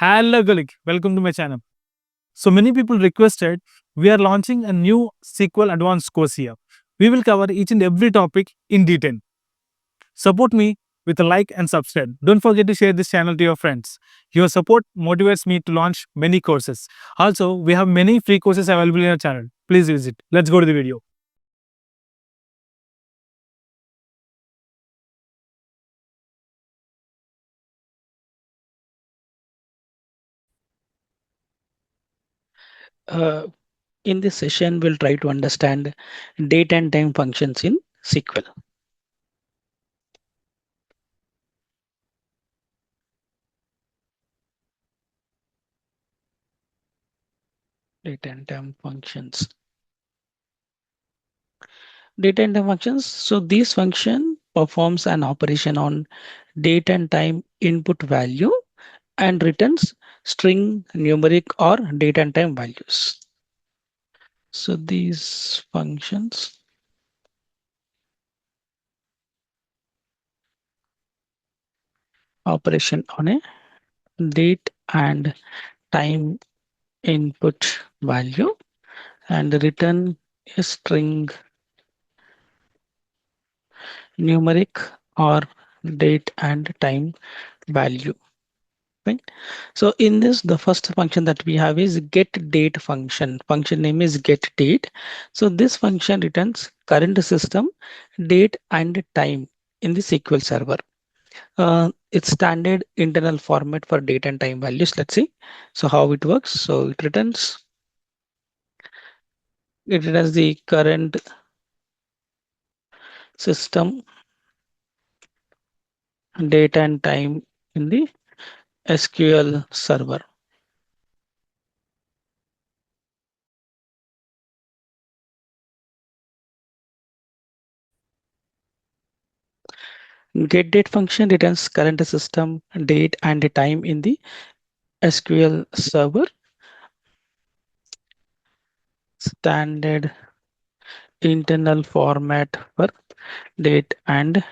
Hello, colleague. Welcome to my channel. So many people requested, we are launching a new SQL advanced course here. We will cover each and every topic in detail. Support me with a like and subscribe. Don't forget to share this channel to your friends. Your support motivates me to launch many courses. Also, we have many free courses available in our channel. Please visit. Let's go to the video. Uh, in this session, we'll try to understand date and time functions in SQL. Date and time functions. Date and time functions. So this function performs an operation on date and time input value and returns string, numeric, or date and time values. So these functions operation on a date and time input value and return a string, numeric, or date and time value. Right. So in this, the first function that we have is get date function. Function name is get date. So this function returns current system, date and time in the SQL server. It's standard internal format for date and time values. Let's see. So how it works. So it returns the current system, date and time in the SQL server. Get date function returns current system, date and time in the SQL server. Standard internal format for date and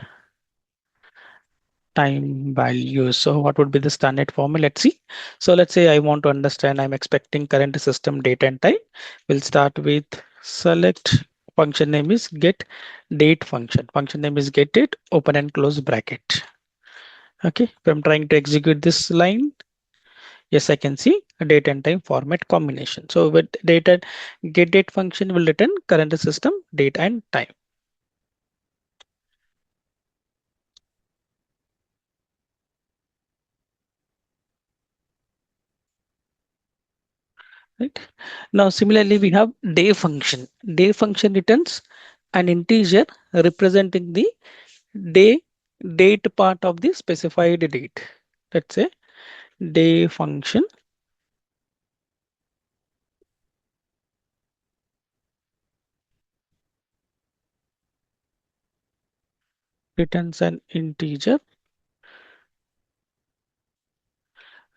time values. So what would be the standard format? Let's see. So let's say I want to understand, I'm expecting current system date and time. We'll start with select. Function name is get date function. Function name is get date, open and close bracket. Okay, if I'm trying to execute this line, yes, I can see a date and time format combination. So with date and get date function will return current system date and time. Right. Now, similarly, we have day function. Day function returns an integer representing the day date part of the specified date. Let's say day function returns an integer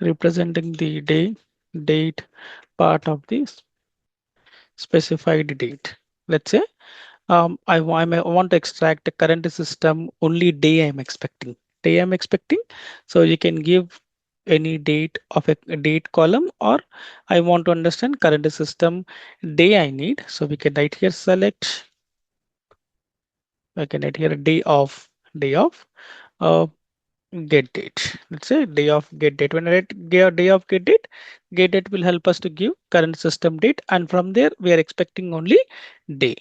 representing the day date part of the specified date. Let's say I want to extract the current system only day I'm expecting. Day I'm expecting. So you can give any date of a date column, or I want to understand current system day I need. So we can write here select. I can write here day of uh, get date. Let's say day of get date. When I write day of get date will help us to give current system date, and from there we are expecting only day.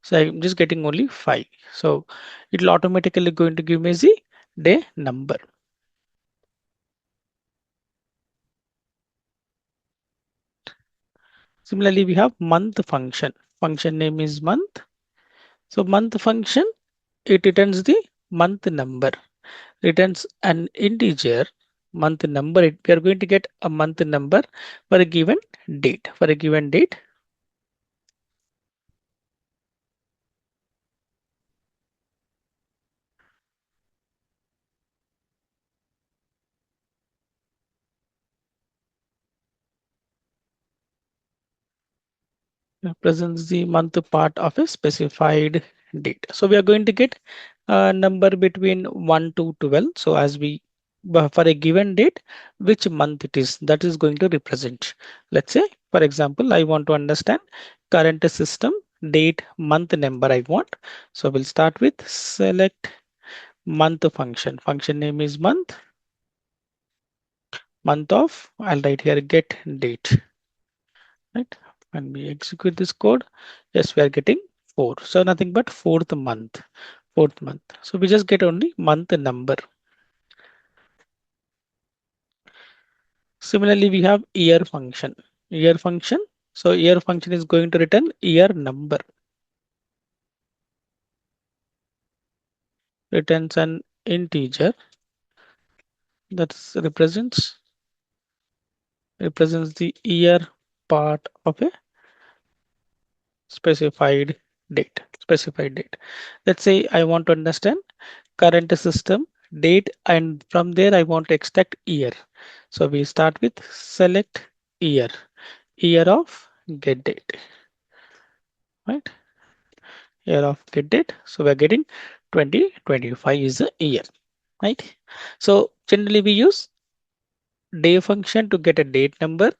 So I'm just getting only 5. So it will automatically going to give me the day number. Similarly, we have month function. Function name is month. So month function, it returns the month number, returns an integer month number. We are going to get a month number for a given date. For a given date, represents the month part of a specified date. So we are going to get a number between 1 to 12. So as we for a given date, which month it is that is going to represent. Let's say, for example, I want to understand current system date month number I want. So we'll start with select month function. Function name is month of. I'll write here get date. Right? When we execute this code, yes, we are getting 4. So nothing but fourth month. So we just get only month number. Similarly, we have year function. Year function. So year function is going to return year number. Returns an integer that represents the year part of a specified specified date. Let's say I want to understand current system date, and from there I want to extract year. So we start with select year of get date, right? Year of get date. So we're getting 2025 is a year, right? So generally we use day function to get a date number,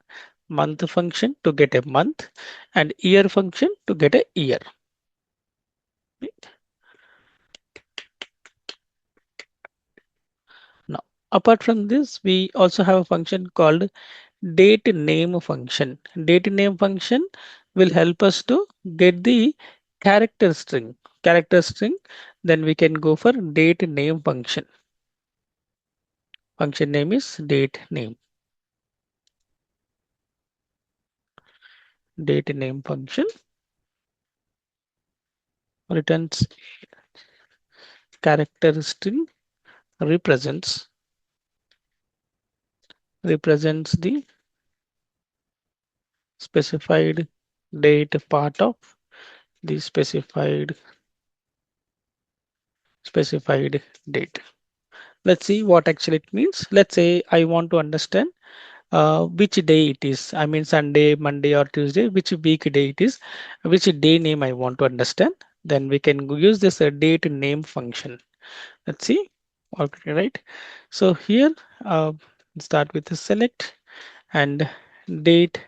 month function to get a month, and year function to get a year. Right? Now, apart from this, we also have a function called date name function. Date name function will help us to get the character string. Character string, then we can go for date name function. Function name is date name. Date name function returns character string represents the specified date part of the specified date. Let's see what actually it means. Let's say I want to understand which day it is. I mean Sunday, Monday or Tuesday, which weekday it is, which day name I want to understand. Then we can use this date name function. Let's see. Okay, right. So here start with the select and date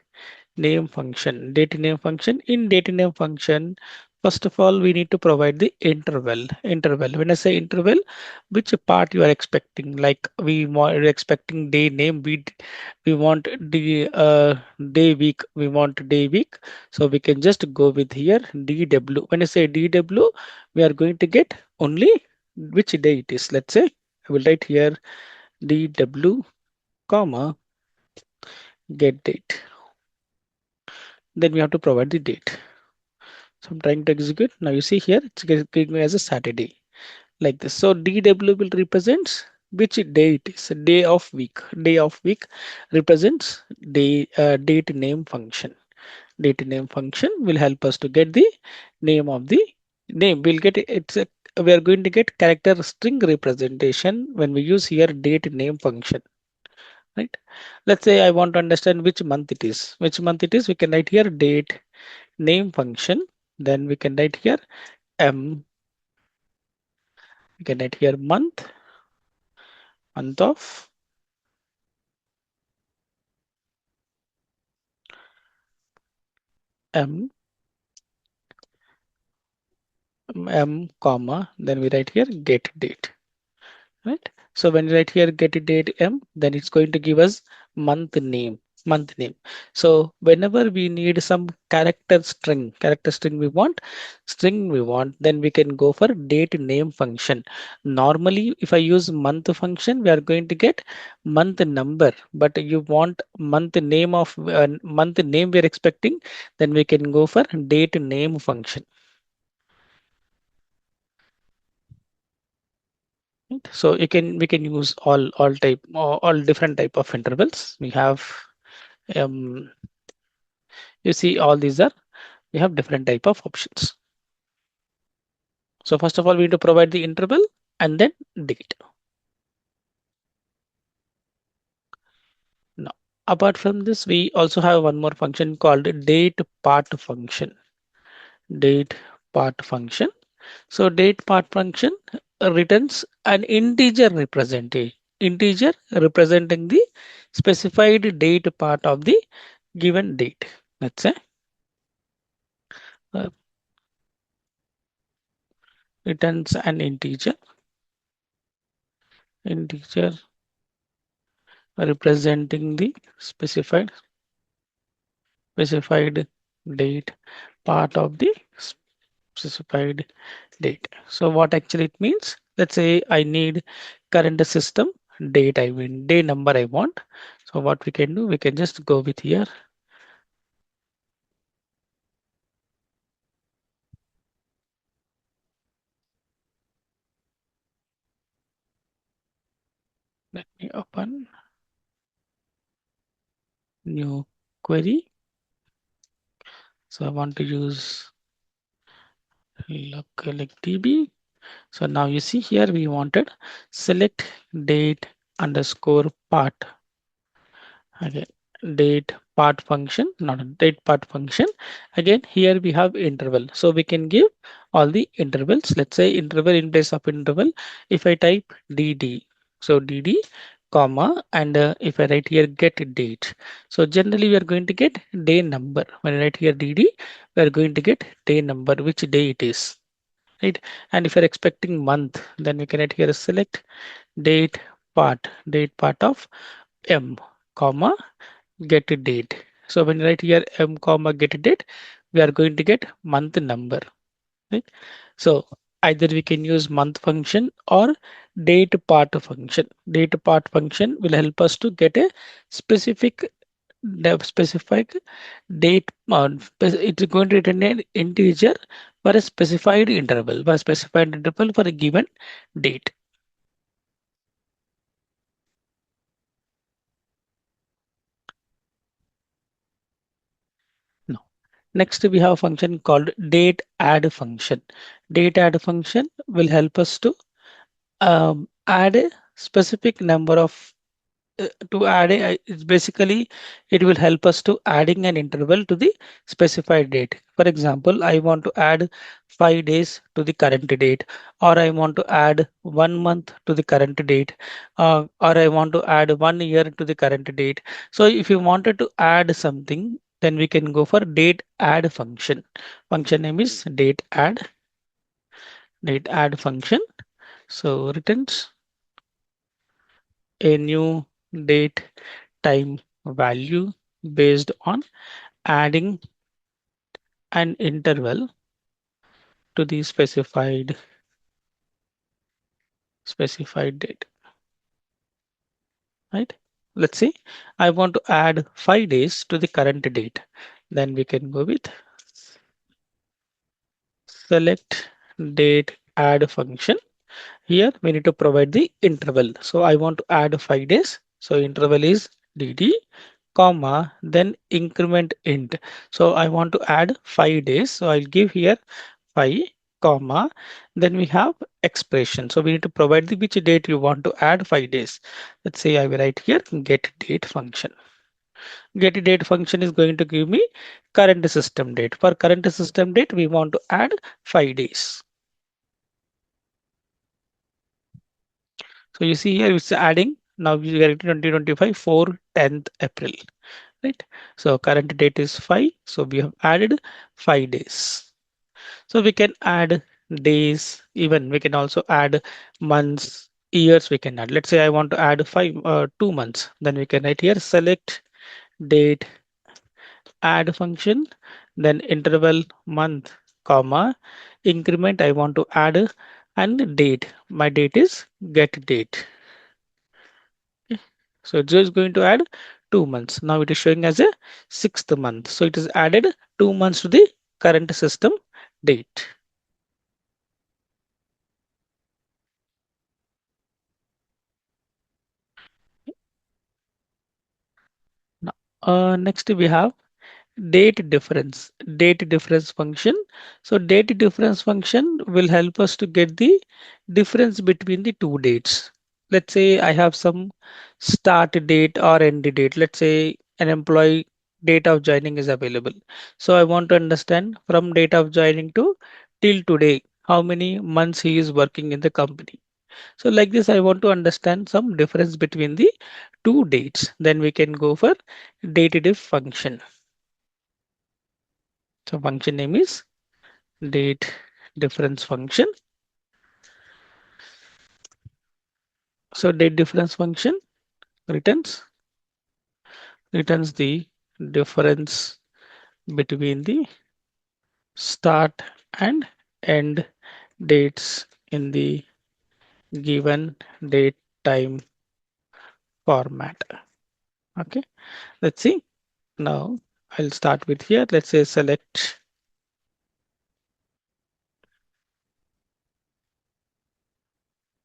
name function. Date name function. In date name function, first of all, we need to provide the interval. When I say interval, which part you are expecting? Like we want expecting day name, we want the day week, we want day week. So we can just go with here dw. When I say dw, we are going to get only which day it is. Let's say I will write here dw comma get date. Then we have to provide the date. So I'm trying to execute. Now you see here, it's giving me as a Saturday like this. So DW will represents which day it is, day of week. Day of week represents date name function. Date name function will help us to get the name of the name. We'll get we are going to get character string representation when we use here date name function. Right. Let's say I want to understand which month it is. Which month it is, we can write here date name function. Then we can write here m. We can write here month of m comma. Then we write here get date. Right. So when you write here get date m, then it's going to give us month name. Month name. So whenever we need some character string we want, then we can go for date name function. Normally, if I use month function, we are going to get month number, but you want month name we are expecting, then we can go for date name function. Right? So we can use all different type of intervals. We have um, you see all these are we have different type of options. So first of all, we need to provide the interval and then date. Now, apart from this, we also have one more function called date part function. Date part function. So date part function returns an integer representation. integer representing the specified date part of the given date. Let's say uh, returns an integer representing the specified date part of the specified date. So what actually it means? Let's say I need current system date, I mean day number I want. So what we can do, we can just go with here. Let me open new query. So I want to use localic DB. So now you see here we wanted select date underscore part. Again, date part function, not a date part function. Again, here we have interval. So we can give all the intervals. Let's say interval in place of interval. If I type DD, so DD, comma, and if I write here get date. So generally we are going to get day number. When I write here DD, we are going to get day number, which day it is. Right. And if you're expecting month, then we can write here select date part of M, comma, get a date. So when you write here M comma get a date, we are going to get month number. Right? So either we can use month function or date part function. Date part function will help us to get a specific specific date. It's going to return an integer for a specified interval for a given date. Now, next we have a function called date add function. Date add function will help us to add a specific number of to add a it's basically it will help us to adding an interval to the specified date. For example, I want to add 5 days to the current date, or I want to add 1 month to the current date, or I want to add 1 year to the current date. So if you wanted to add something, then we can go for date add function. Function name is date add function. So returns a new date time value based on adding an interval to the specified date, right? Let's say I want to add 5 days to the current date. Then we can go with select date add function. Here we need to provide the interval. So I want to add 5 days. So interval is dd, comma, then increment int. So I want to add 5 days. So I'll give here 5, comma, then we have expression. So we need to provide the which date you want to add 5 days. Let's say I will write here get date function. Get date function is going to give me current system date. For current system date, we want to add 5 days. So you see here it's adding. Now we are 2025 4 10th April, right? So current date is 5. So we have added 5 days. So we can add days, even we can also add months, years we can add. Let's say I want to add 2 months. Then we can write here select date add function, then interval month, comma, increment I want to add and date. My date is get date. So it's just going to add 2 months. Now it is showing as a sixth month. So it is added 2 months to the current system date. Now, next we have date difference function. So date difference function will help us to get the difference between the two dates. Let's say I have some start date or end date. Let's say an employee date of joining is available. So I want to understand from date of joining to till today how many months he is working in the company. So like this, I want to understand some difference between the two dates. Then we can go for date function. So function name is date difference function. So date difference function returns the difference between the start and end dates in the given date time format. Okay, let's see. Now I'll start with here. Let's say select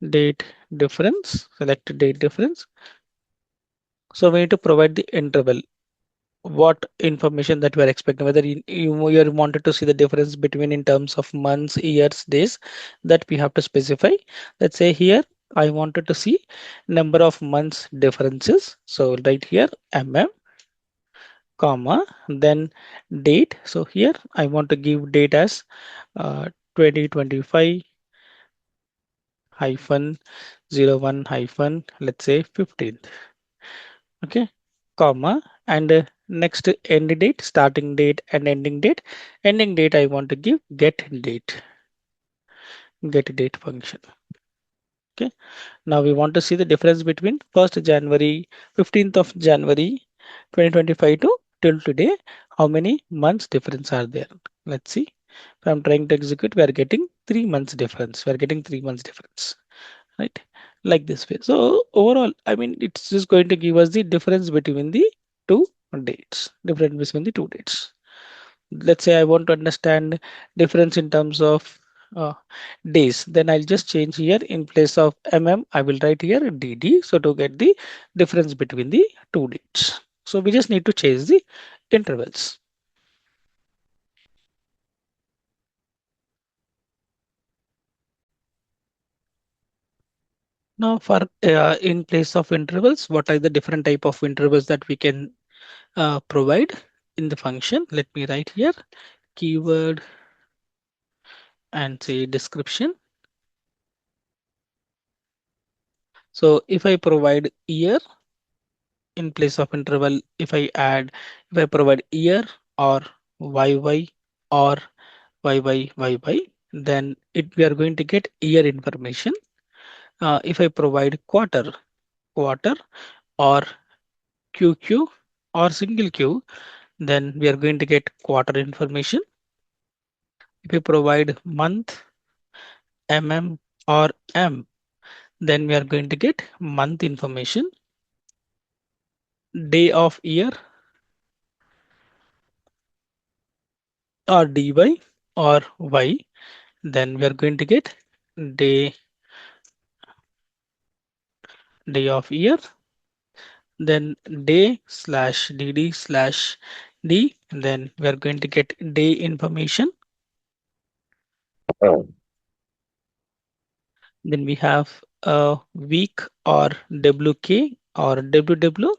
date difference, select date difference. So we need to provide the interval, what information that we are expecting, whether you wanted to see the difference between in terms of months, years, days, that we have to specify. Let's say here I wanted to see number of months differences. So right here mm, comma, then date. So here I want to give date as 2025 hyphen 01 hyphen, let's say 15th. Okay, comma, and next end date, starting date and ending date. Ending date I want to give get date function. Okay, now we want to see the difference between 1st January, 15th of January 2025 to till today. How many months difference are there? Let's see. If I'm trying to execute, we are getting 3 months difference. We are getting 3 months difference, right? Like this way. So overall, I mean, it's just going to give us the difference between the two dates, difference between the two dates. Let's say I want to understand difference in terms of uh, days, then I'll just change here in place of I will write here dd, so to get the difference between the two dates. So we just need to change the intervals. Now for in place of intervals, what are the different type of intervals that we can provide in the function? Let me write here keyword and say description. So if I provide year in place of interval, if I provide year or YY or YY, then we are going to get year information. If I provide quarter or QQ or single Q, then we are going to get quarter information. If I provide month, or M, then we are going to get month information. Day of year or DY or Y, then we are going to get day of year, then day slash dd slash d, then we are going to get day information. Then we have a week or WK or WW,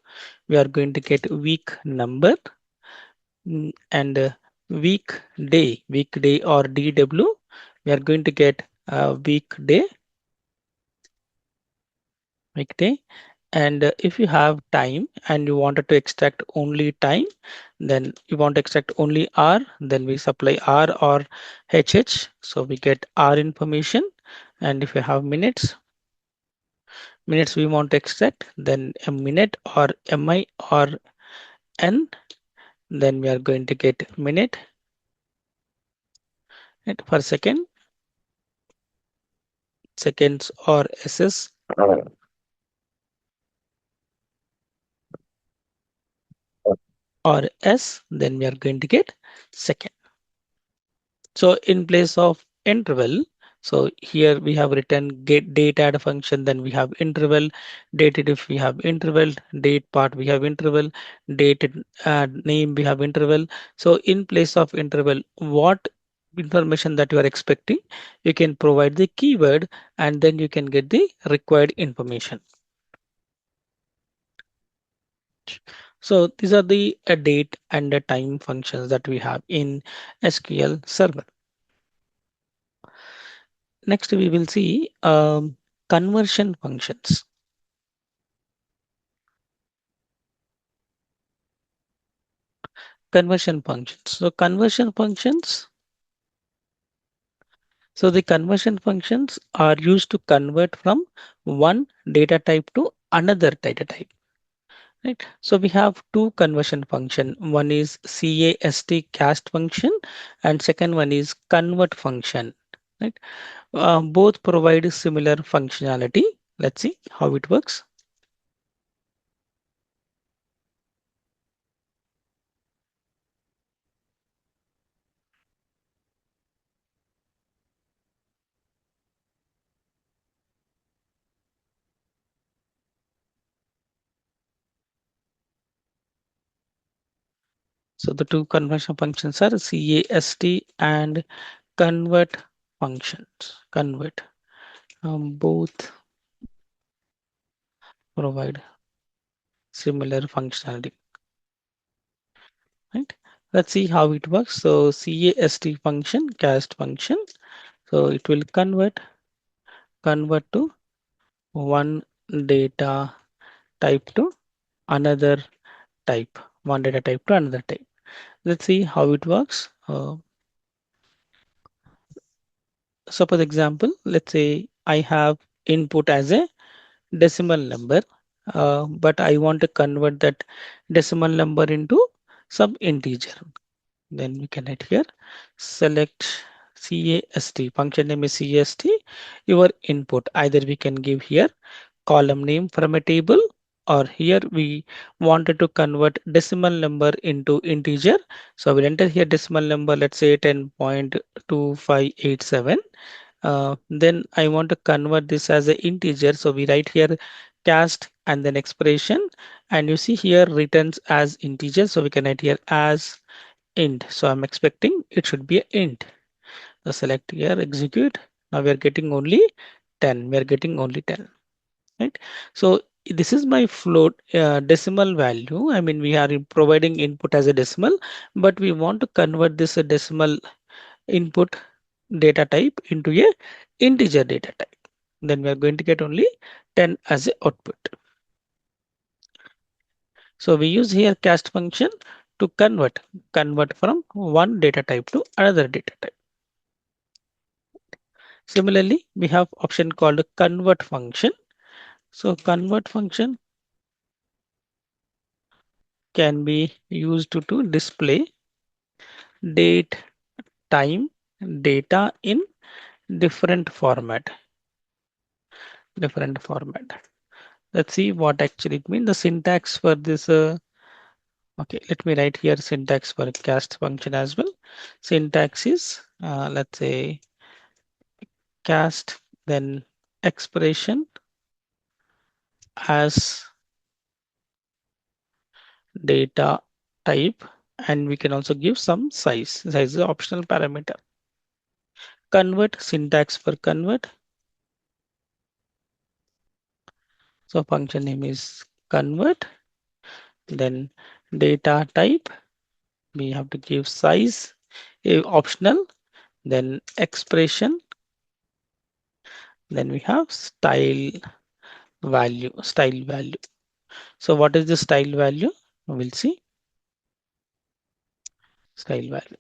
we are going to get week number. And weekday or DW, we are going to get weekday. And if you have time and you wanted to extract only time, then you want to extract only R, then we supply R or HH. So we get R information. And if you have minutes we want to extract, then a minute or MI or N, then we are going to get minute. And for seconds or SS or S, then we are going to get second. So in place of interval, so here we have written get date add function, then we have interval, dated if we have interval, date part we have interval, date name we have interval. So in place of interval, what information that you are expecting, you can provide the keyword and then you can get the required information. So these are the date and the time functions that we have in SQL Server. Next, we will see conversion functions. Conversion functions. So the conversion functions are used to convert from one data type to another data type. Right. So we have two conversion function. One is cast function and second one is convert function. Right. Both provide similar functionality. Let's see how it works. So the two conversion functions are cast and convert functions. Convert. Both provide similar functionality. Right. Let's see how it works. So cast function, cast function. So it will convert to one data type to another type, one data type to another type. Let's see how it works. Suppose example, let's say I have input as a decimal number, but I want to convert that decimal number into some integer. Then we can write here, select cast, function name is cast, your input. Either we can give here column name from a table, or here we wanted to convert decimal number into integer. So we'll enter here decimal number, let's say 10.2587. Then I want to convert this as an integer. So we write here cast and then expression, and you see here returns as integer. So we can write here as int. So I'm expecting it should be an int. So select here, execute. Now we are getting only 10. We are getting only 10. Right. So this is my float decimal value. I mean, we are providing input as a decimal, but we want to convert this decimal input data type into a integer data type. Then we are going to get only 10 as a output. So we use here cast function to convert from one data type to another data type. Similarly, we have option called convert function. So convert function can be used to display date, time, data in different format. Different format. Let's see what actually it means. The syntax for this. Okay, let me write here syntax for cast function as well. Syntax is let's say cast, then expression as data type, and we can also give some size. Size is an optional parameter. Convert, syntax for convert. So function name is convert. Then data type, we have to give size, optional. Then expression. Then we have style value. So what is the style value? We'll see style value.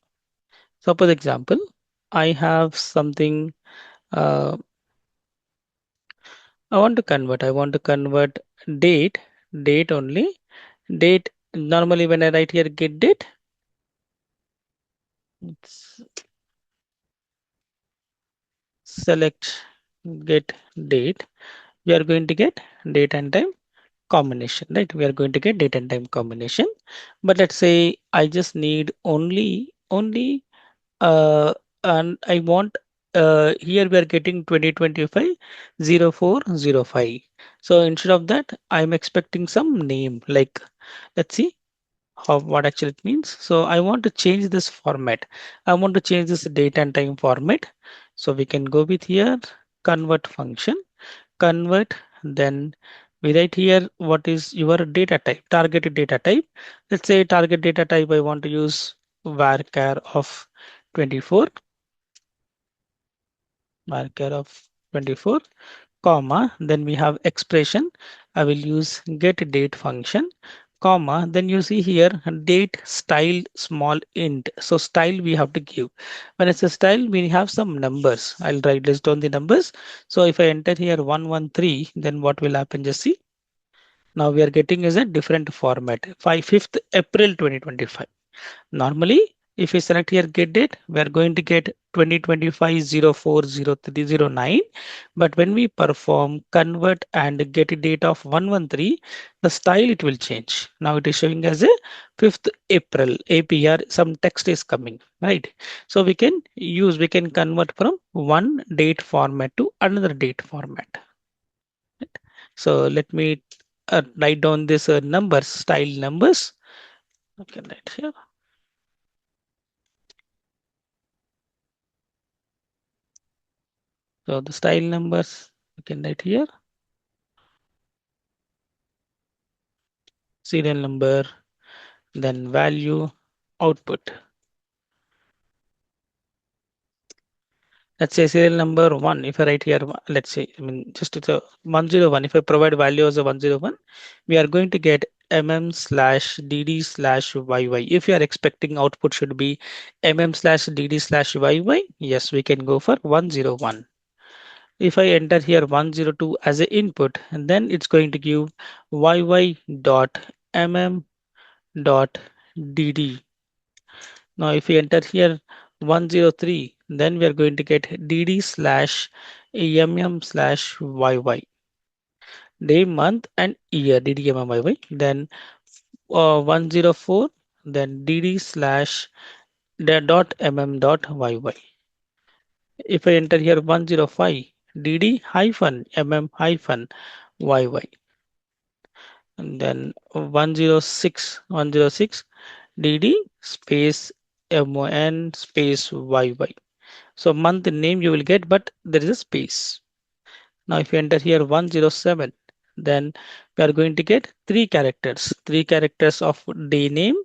Suppose example, I have something I want to convert. I want to convert date, date only. Date, normally when I write here get date, select get date, we are going to get date and time combination, right? We are going to get date and time combination. But let's say I just need only uh, and I want here we are getting 2025 0405. So instead of that, I'm expecting some name, like let's see how what actually it means. So I want to change this format. I want to change this date and time format. So we can go with here convert function, convert, then we write here what is your data type, targeted data type. Let's say target data type I want to use varchar of 24, varchar of 24. comma, then we have expression. I will use get date function, comma, then you see here date style small int. So style we have to give. When it's a style, we have some numbers. I'll write list down the numbers. So if I enter here 113, then what will happen? Just see. Now we are getting is a different format. 5th April 2025. Normally, if we select here get date, we are going to get 2025-04-03-09. But when we perform convert and get a date of 113, the style it will change. Now it is showing as a 5th April APR. Some text is coming, right? So we can convert from one date format to another date format. So let me write down this numbers, style numbers. Okay, right here. So the style numbers you can write here, serial number, then value, output. Let's say serial number one. If I write here, let's say, I mean, just it's a 101. If I provide value as a 101, we are going to get mm/dd/yy. If you are expecting output should be mm/dd/yy, yes, we can go for 101. If I enter here 102 as an input, and then it's going to give yy.mm.dd. Now if we enter here 103, then we are going to get dd/mm/yy, day, month, and year, ddmmyy. Then 104, then dd slash the dot mm.yy. If I enter here 105, dd hyphen mm hyphen yy. And then 106 dd space mon space yy. So month name you will get, but there is a space. Now if you enter here 107, then we are going to get three characters of day name.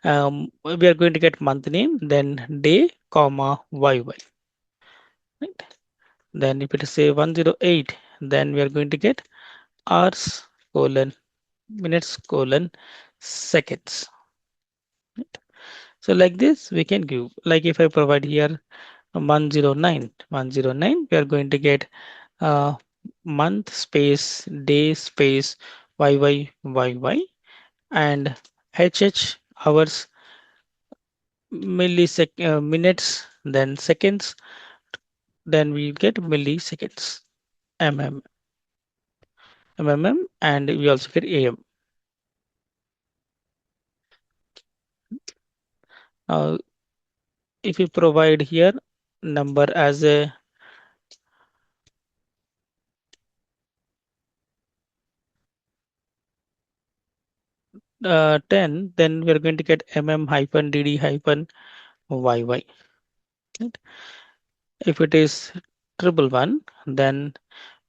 We are going to get month name, then day, comma, yy. Right? Then if it is say 108, then we are going to get hours colon minutes colon seconds. Right? So like this we can give, like if I provide here 109, we are going to get uh, month space day space yy and hours minutes, then seconds, then we get milliseconds, and we also get am. Now if we provide here number as a 10, then we're going to get hyphen dd hyphen yy. Right? If it is triple one, then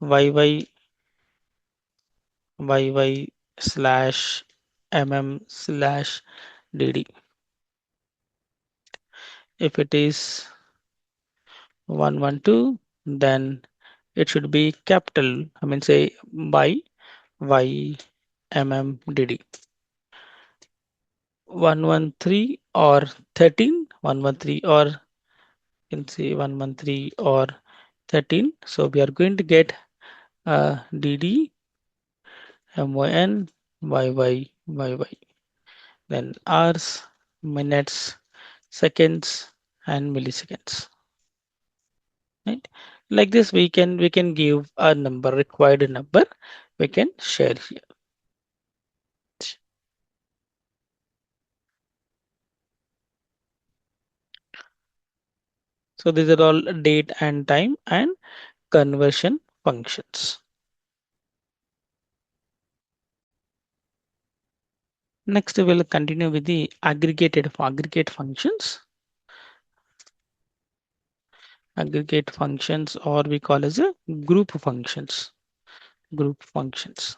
yy slash slash dd. If it is 112, then it should be capital, I mean say by y dd. 113 or 13, 113 or you can say 113 or 13. So we are going to get dd mon yy, then hours, minutes, seconds, and milliseconds. Right? Like this, we can give a number, required number. We can share here. So these are all date and time and conversion functions. Next, we will continue with the aggregate functions. Aggregate functions, or we call as a group functions. Group functions.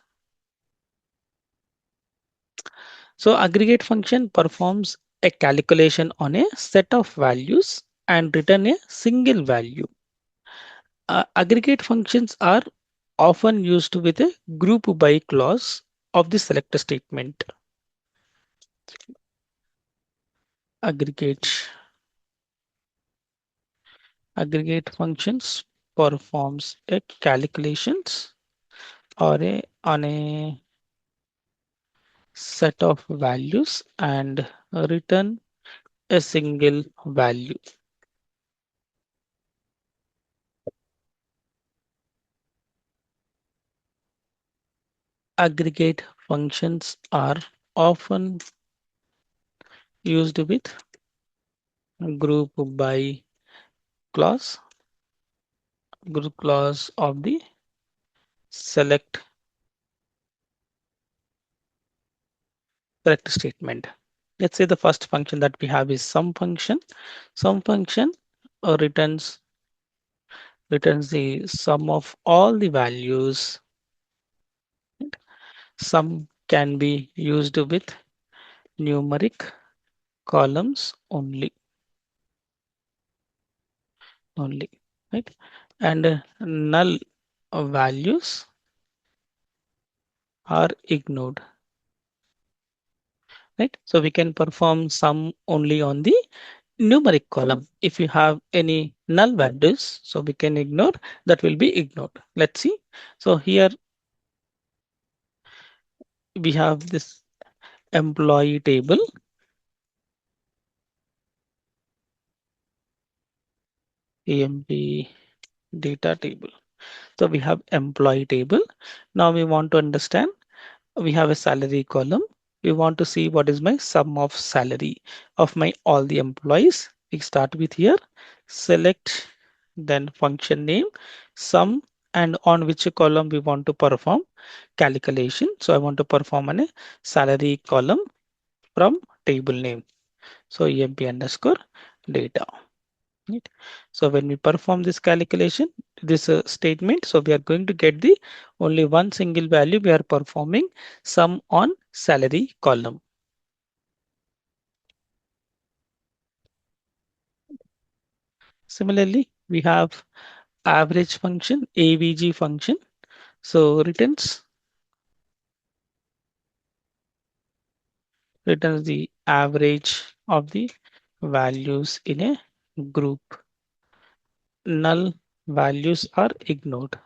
So aggregate function performs a calculation on a set of values and return a single value. Aggregate functions are often used with a group by clause of the select statement. Aggregate. Aggregate functions performs a calculations or on a set of values and return a single value. Aggregate functions are often used with group by clause, group clause of the select correct statement. Let's say the first function that we have is sum function. Sum function returns the sum of all the values. Sum can be used with numeric columns only, right? And null values are ignored, right? So we can perform sum only on the numeric column. If you have any null values, so we can ignore, that will be ignored. Let's see. So here we have this employee table, EMP data table. So we have employee table. Now we want to understand, we have a salary column. We want to see what is my sum of salary of my all the employees. We start with here, select, then function name, sum, and on which column we want to perform calculation. So I want to perform on a salary column from table name. So emp underscore data. Right. So when we perform this calculation, this statement, so we are going to get the only one single value. We are performing sum on salary column. Similarly, we have average function, AVG function. So returns the average of the values in a group. Null values are ignored.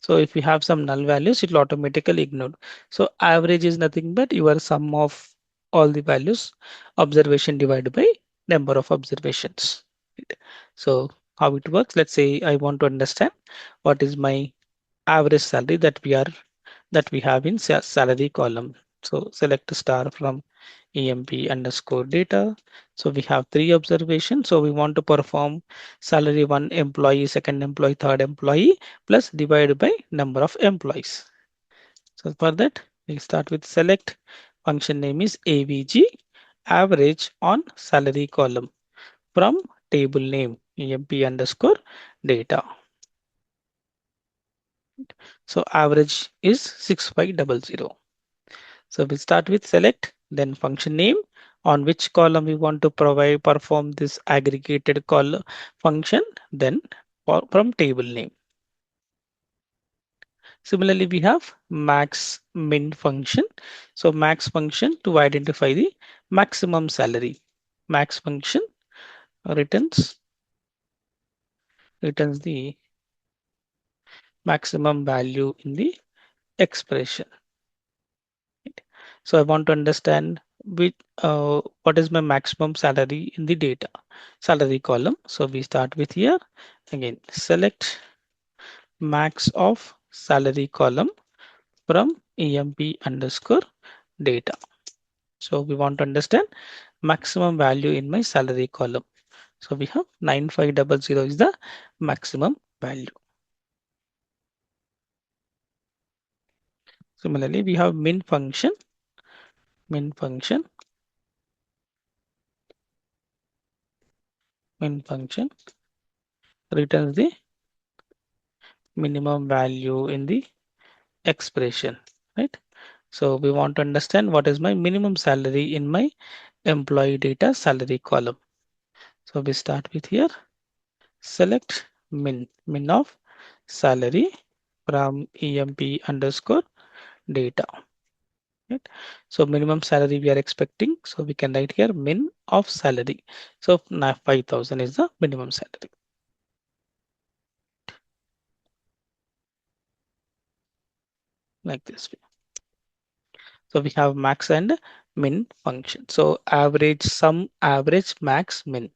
So if you have some null values, it will automatically ignore. So average is nothing but your sum of all the values, observation divided by number of observations. Right? So how it works, let's say I want to understand what is my average salary that we have in salary column. So select star from EMP underscore data. So we have three observations. So we want to perform salary one employee, second employee, third employee plus divide by number of employees. So for that, we start with select. Function name is AVG average on salary column from table name EMP underscore data. So average is 6500. So we start with select, then function name on which column we want to provide perform this aggregated column function, then from table name. Similarly, we have max min function. So max function to identify the maximum salary. Max function returns the maximum value in the expression. So I want to understand what is my maximum salary in the data salary column. So we start with here again, select max of salary column from EMP underscore data. So we want to understand maximum value in my salary column. So we have 9500 is the maximum value. Similarly, we have min function, min function returns the minimum value in the expression, right? So we want to understand what is my minimum salary in my employee data salary column. So we start with here, select min of salary from emp underscore data. Right? So minimum salary we are expecting. So we can write here min of salary. So now 5,000 is the minimum salary. Like this way. So we have max and min function. So average, sum, average, max, min.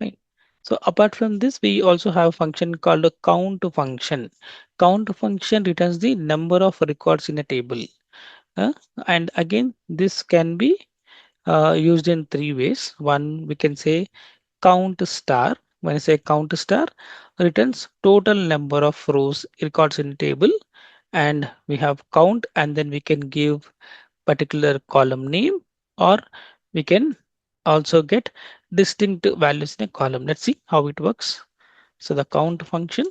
Right. So apart from this, we also have a function called a count function. Count function returns the number of records in a table. Uh, and again, this can be used in three ways. One, we can say count star. When I say count star, returns total number of rows records in table, and we have count, and then we can give particular column name, or we can also get distinct values in a column. Let's see how it works. So the count function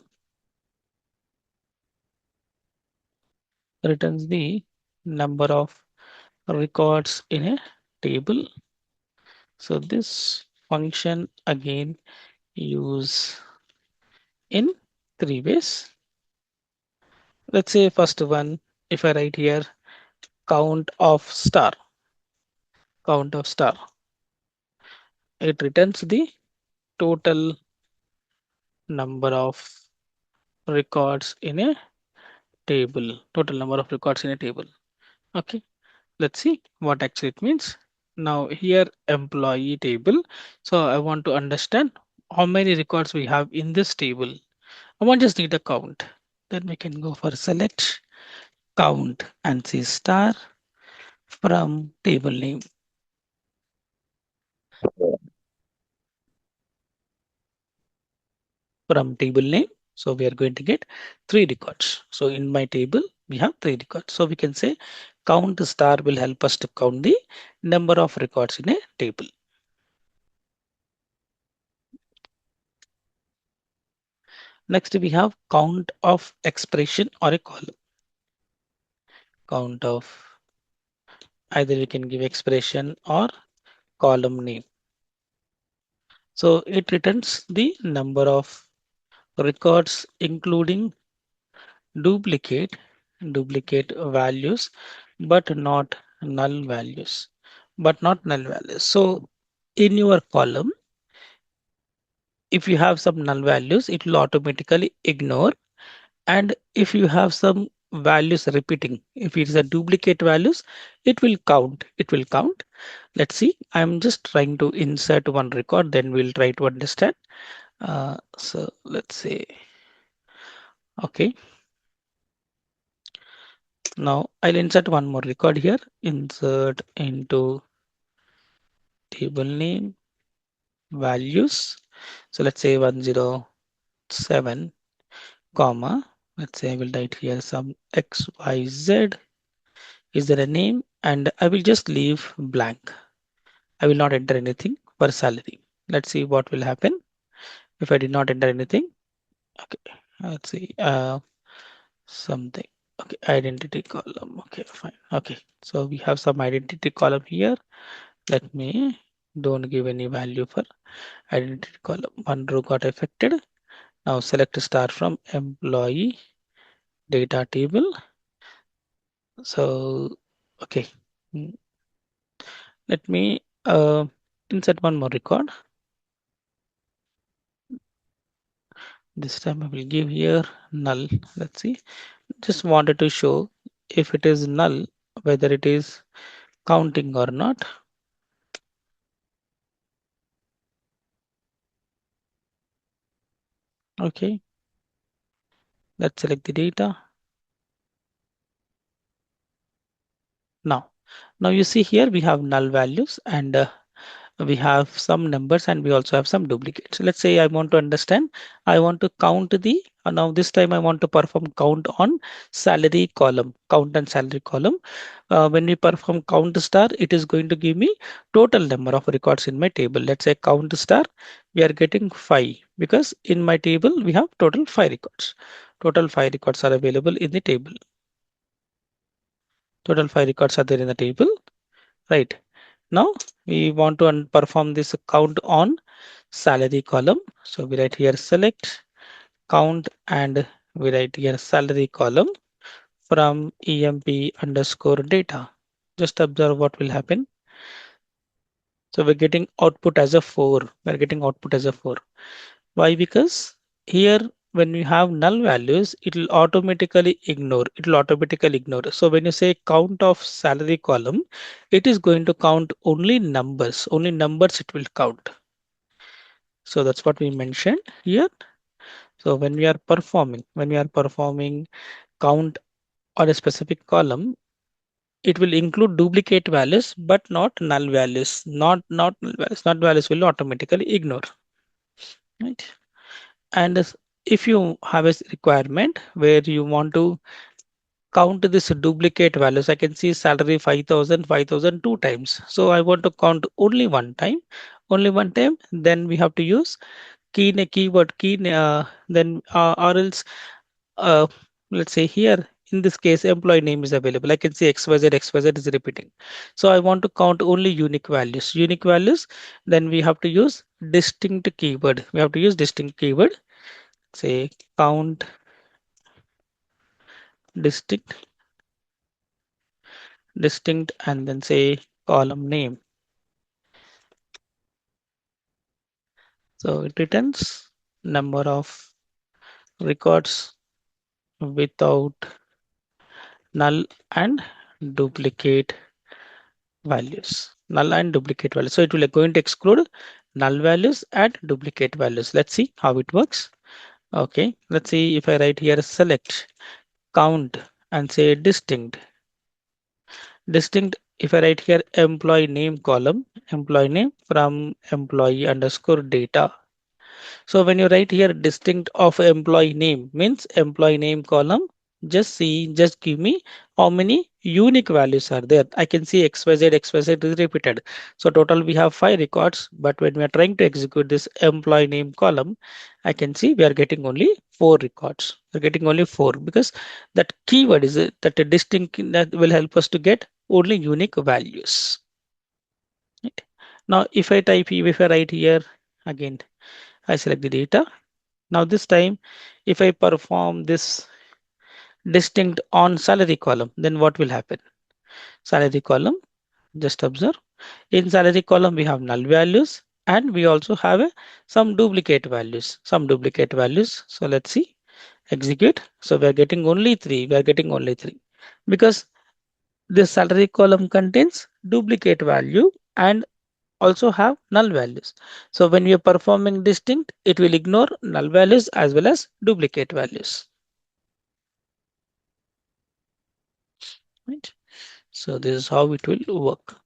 returns the number of records in a table. So this function again use in three ways. Let's say first one, if I write here count of star, it returns the total number of records in a table, total number of records in a table. Okay, let's see what actually it means. Now here employee table. So I want to understand how many records we have in this table. I want just need a count. Then we can go for select count and see star from table name. From table name. So we are going to get three records. So in my table, we have three records. So we can say count star will help us to count the number of records in a table. Next, we have count of expression or a column. Count of either we can give expression or column name. So it returns the number of records including duplicate values, but not null values, so in your column, if you have some null values, it will automatically ignore. And if you have some values repeating, if it is a duplicate values, it will count. Let's see, I'm just trying to insert one record, then we'll try to understand. So let's say, okay, now I'll insert one more record here. Insert into table name values. So let's say 107, comma. Let's say I will write here some XYZ. Is there a name? And I will just leave blank. I will not enter anything for salary. Let's see what will happen if I did not enter anything. Okay, let's see. Something. Okay, identity column. Okay, fine. Okay, so we have some identity column here. Let me don't give any value for identity column. One row got affected. Now select star from employee data table. So, okay, mm, let me insert one more record. This time I will give here null. Let's see. Just wanted to show if it is null, whether it is counting or not. Okay, let's select the data. Now, now you see here we have null values, and we have some numbers, and we also have some duplicates. Let's say I want to understand, I want to count the, now this time I want to perform count on salary column, count and salary column. When we perform count star, it is going to give me total number of records in my table. Let's say count star, we are getting 5 because in my table we have total 5 records. Total 5 records are available in the table. Total 5 records are there in the table, right? Now we want to perform this count on salary column. So we write here select count and we write here salary column from emp underscore data. Just observe what will happen. So we're getting output as a 4. We're getting output as a 4. Why? Because here when we have null values, it will automatically ignore. It will automatically ignore. So when you say count of salary column, it is going to count only numbers. Only numbers it will count. So that's what we mentioned here. So when we are performing count on a specific column, it will include duplicate values, but not null values. Not null values. Null values will automatically ignore. Right. And if you have a requirement where you want to count this duplicate values, I can see salary 5,000, 5,000 two times. So I want to count only one time. Then we have to use keyword key, then or else uh, let's say here in this case employee name is available. I can see xyz is repeating. So I want to count only unique values. Then we have to use distinct keyword. We have to use distinct keyword. Say count distinct and then say column name. So it returns number of records without null and duplicate values. So it will going to exclude null values and duplicate values. Let's see how it works. Okay, let's see if I write here select count and say distinct. If I write here employee name column, employee name from employee underscore data. So when you write here distinct of employee name means employee name column, just give me how many unique values are there. I can see XYZ is repeated. So total we have 5 records, but when we are trying to execute this employee name column, I can see we are getting only 4 records. We're getting only 4 because that keyword is that a distinct that will help us to get only unique values. Right. Now if I write here again, I select the data. Now this time, if I perform this distinct on salary column, then what will happen? Salary column, just observe. In salary column, we have null values and we also have some duplicate values. So let's see, execute. So we are getting only 3. We are getting only 3 because this salary column contains duplicate value and also have null values. So when we are performing distinct, it will ignore null values as well as duplicate values. Right. So this is how it will work.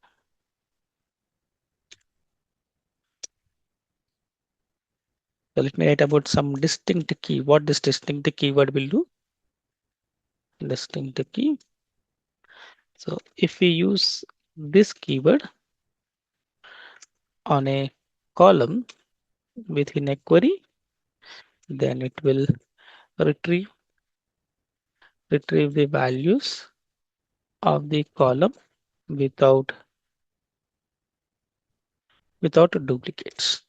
So let me write about some distinct key. What this distinct keyword will do? Distinct key. So if we use this keyword on a column within a query, then it will retrieve the values of the column without duplicates.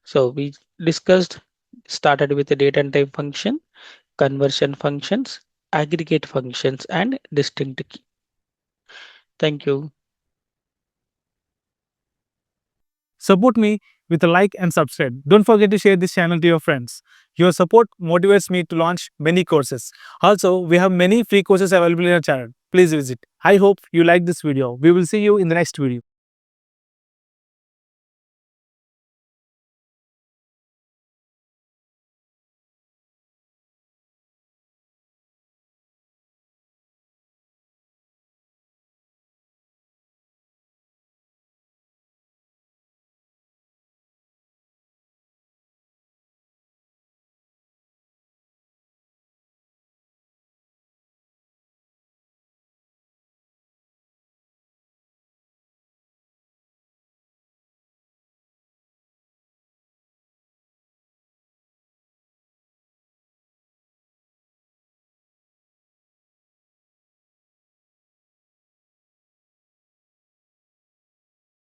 So we started with the date and time function, conversion functions, aggregate functions, and distinct key. Thank you. Support me with a like and subscribe. Don't forget to share this channel to your friends. Your support motivates me to launch many courses. Also, we have many free courses available in our channel. Please visit. I hope you like this video. We will see you in the next video.